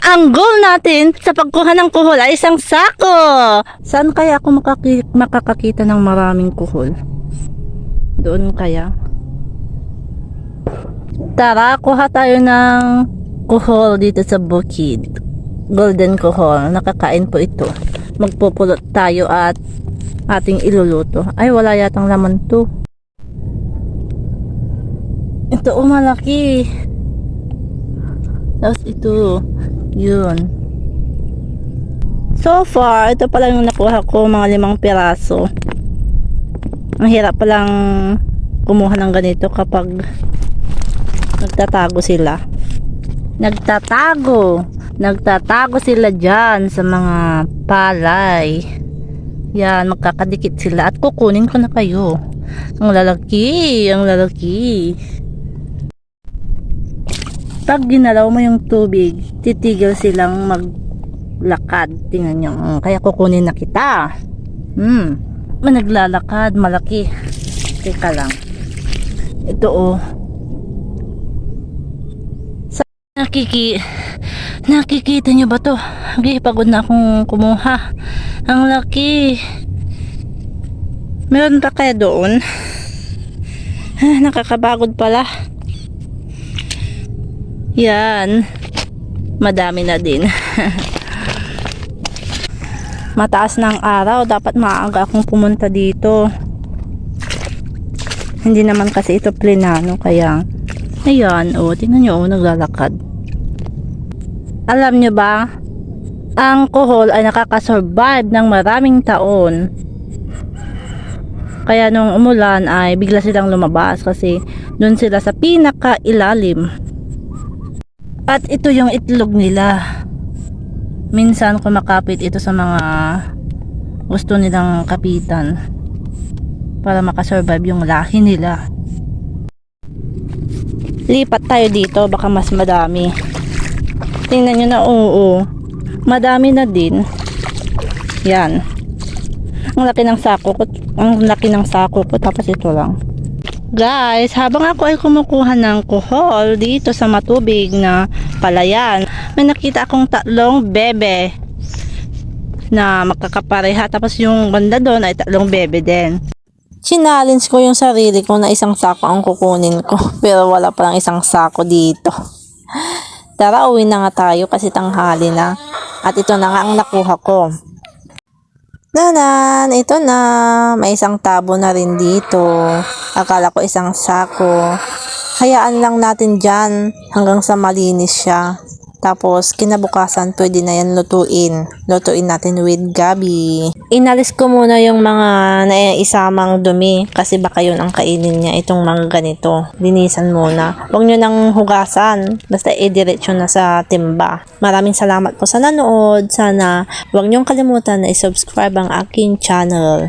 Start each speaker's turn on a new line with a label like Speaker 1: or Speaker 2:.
Speaker 1: ang goal natin sa pagkuha ng kuhol ay isang sako. Saan kaya ako makakakita ng maraming kuhol? Doon kaya? Tara, kuha tayo ng kuhol dito sa bukid. Golden kuhol. Nakakain po ito. Magpupulot tayo at ating iluluto. Ay, wala yatang laman to. Ito, malaki. Tapos ito. Yun. So far, ito pala yung nakuha ko, mga 5 piraso. Ang hirap palang kumuha ng ganito kapag nagtatago sila. Nagtatago sila dyan sa mga palay. Yan, magkakadikit sila at kukunin ko na kayo. Ang lalaki. Pag ginalaw mo yung tubig, titigil silang maglakad. Tingnan nyo. Kaya kukunin na kita. Naglalakad, malaki. Teka lang. Ito oh. Nakikita nyo ba to? Okay, pagod na akong kumuha. Ang laki. Meron pa kaya doon? Nakakabagod pala. Yan. Madami na din. Mataas na ang araw. Dapat maaga akong pumunta dito. Hindi naman kasi ito plenano. Kaya, ayan. O, tingnan nyo. Naglalakad. Alam nyo ba? Ang kuhol ay nakakasurvive ng maraming taon. Kaya nung umulan ay bigla silang lumabas kasi doon sila sa pinakailalim. At ito yung itlog nila. Minsan kumakapit ito sa mga gusto nilang kapitan para makasurvive yung lahi nila. Lipat tayo dito, baka mas madami. Tingnan nyo na, oo. Madami na din. Yan. Ang laki ng sako ko. Tapos ito lang. Guys, habang ako ay kumukuha ng kuhol dito sa matubig na palayan, may nakita akong 3 bebe na magkakapareha. Tapos yung banda doon ay 3 bebe din. Challenge ko yung sarili ko na isang sako ang kukunin ko. Pero wala palang isang sako dito. Tara, uwi na nga tayo kasi tanghali na. At ito na nga ang nakuha ko. Nanan, ito na. May isang tabo na rin dito. Akala ko isang sako. Hayaan lang natin dyan hanggang sa malinis siya. Tapos, kinabukasan, pwede na yan lutuin. Lutuin natin with gabi. Inalis ko muna yung mga naisamang dumi kasi baka yun ang kainin niya. Itong mga ganito. Linisan muna. Huwag nyo nang hugasan. Basta i-diretso na sa timba. Maraming salamat po sa nanood. Sana huwag nyong kalimutan na i-subscribe ang aking channel.